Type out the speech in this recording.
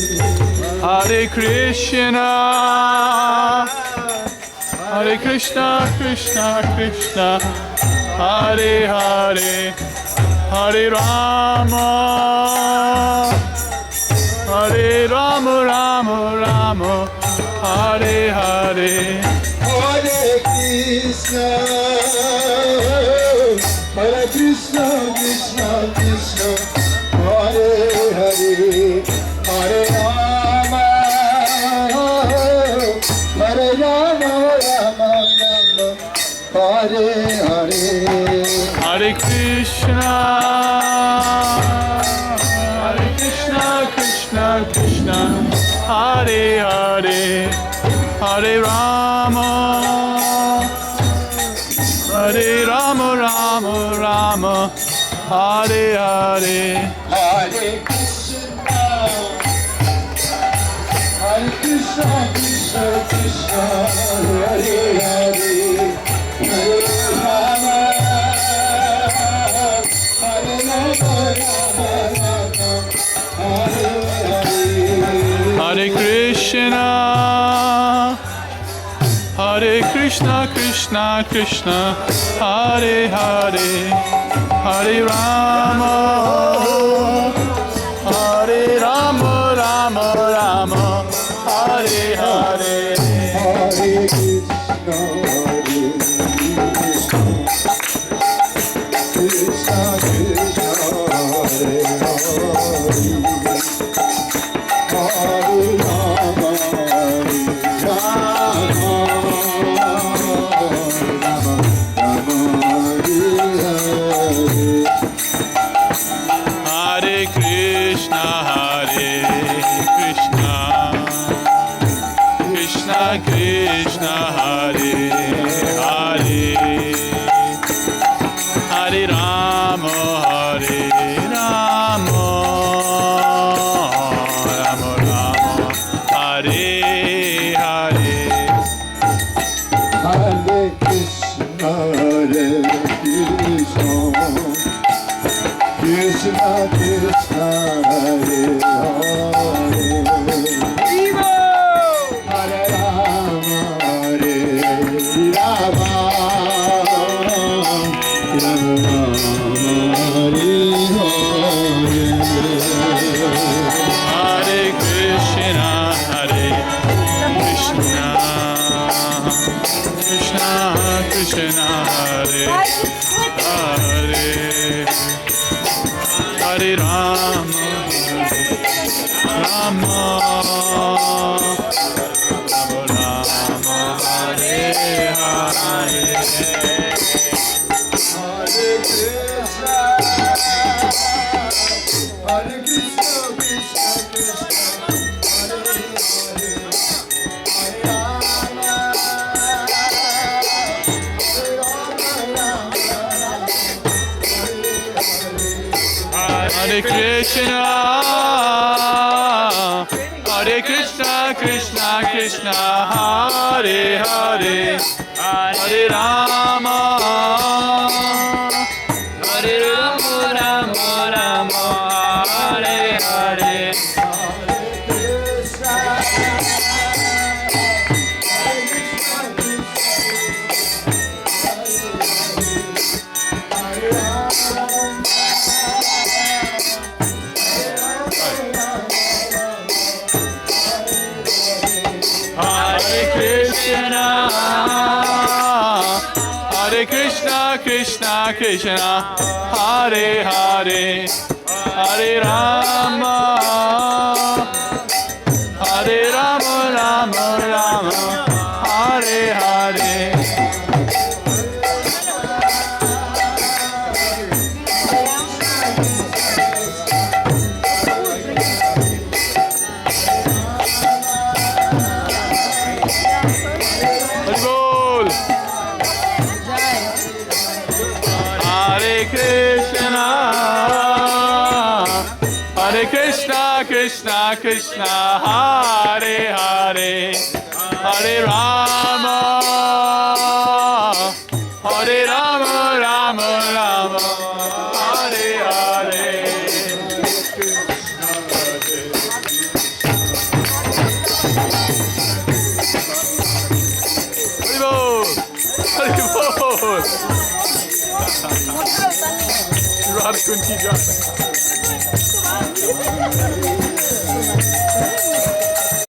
Hare Krishna, Hare Krishna, Krishna Krishna, Hare Hare, Hare Rama, Hare Rama, Rama Rama, Hare Hare, Hare Krishna, Hare Krishna, Krishna Krishna, Hare Hare, Hare Rama, Hare Rama, Rama Rama, Hare Hare, Hare Krishna, Hare Krishna, Krishna Krishna, Hare Hare, Hare Rama, Hare Rama, Rama Rama, Hare Hare, Hare Krishna, Hare Krishna, Krishna Krishna, Hare Hare, Hare Rama, Hare Rama, Rama Rama, Hare Hare. Hare Krishna, Hare Krishna, Krishna Krishna, Hare Hare, Hare Rama, Hare Rama, Rama Rama, Hare Hare, Hare Krishna, Krishna Krishna, Hare Hare, Hare Rama, Rama Rama, Hare Hare. Hare Krishna, Hare Krishna, Krishna Krishna, Hare Hare, Hare Rama, Hare Rama, Rama Rama, Hare Hare. Hare Krishna, Hare Krishna, Krishna Krishna, Hare Hare, Hare Rama, Hare Rama, Rama Rama, Hare Hare. Hare Krishna, Hare Krishna, Krishna Krishna, Hare Hare, Hare Rama, Rama, Rama, Hare Hare. Hare Krishna, Hare Krishna, Krishna Krishna, Hare Hare, Hare Rama, Hare Rama, Hare Krishna, Hare Krishna, Krishna Krishna, Hare Hare, Hare Rama, Hare Rama, Rama Rama, Hare Hare, Hare Krishna, Hare Krishna, Krishna Krishna, Hare Hare, Hare Rama, Hare Rama, Rama Rama, Hare Hare. Let's go. Hare Krishna, Hare Krishna, Krishna Krishna, Hare Hare, Hare Rama, Hare Rama, Rama Rama, Hare Hare. हर कुन की जात